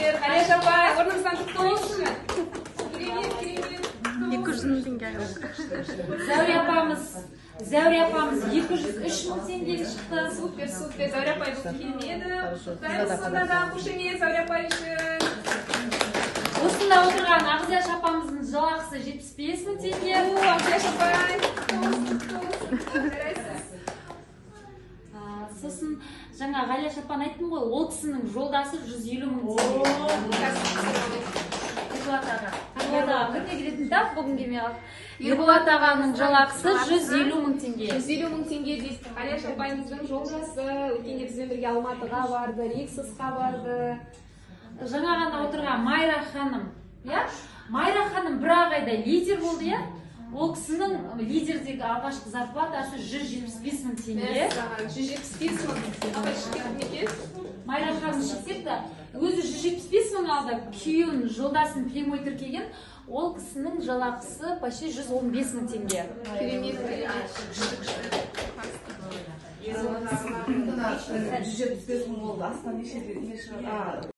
Süper. Kalеш апай, орныңыздан тұрып қойыңызшы. Керемет. 200 мың теңге. Зәуре апамыз 203 мың теңгеге шықты. Супер. Зәуре апай бұл келмеді. Құттықтаймыз сонда да қошемет Зәуре апай үшін. Осында отырған Ағзияш апамыздың жалақысы 75 мың теңге. Ағзияш апай. Сосын жаңа Ғалияш апан айттым ғой, ол кісінің жолдасы 150 мың теңге. Ерболат аға күнде келетін тап бүгін келмей қалды. Ерболат ағаның жалақысы 150 мың теңге. 150 мың теңге дейді. Ғалияш апайымыздың жолдасы өткенде бізбен бірге Алматыға барды, Рексосқа барды. Жаңа ғана отырған Майра ханым. Майра ханым бір ағайда лидер болды, ол кісінің лидердегі алғашқы зарплатасы 175 мың теңге. 175 мың. Апай шыққан неге? Майра ханым шықсек та, өзі 175 мың алды, күйеуін жолдасын Племой тіркеген, ол кісінің жалақысы почти 115 мың теңге. Керемет. 175 мың болды, астан неше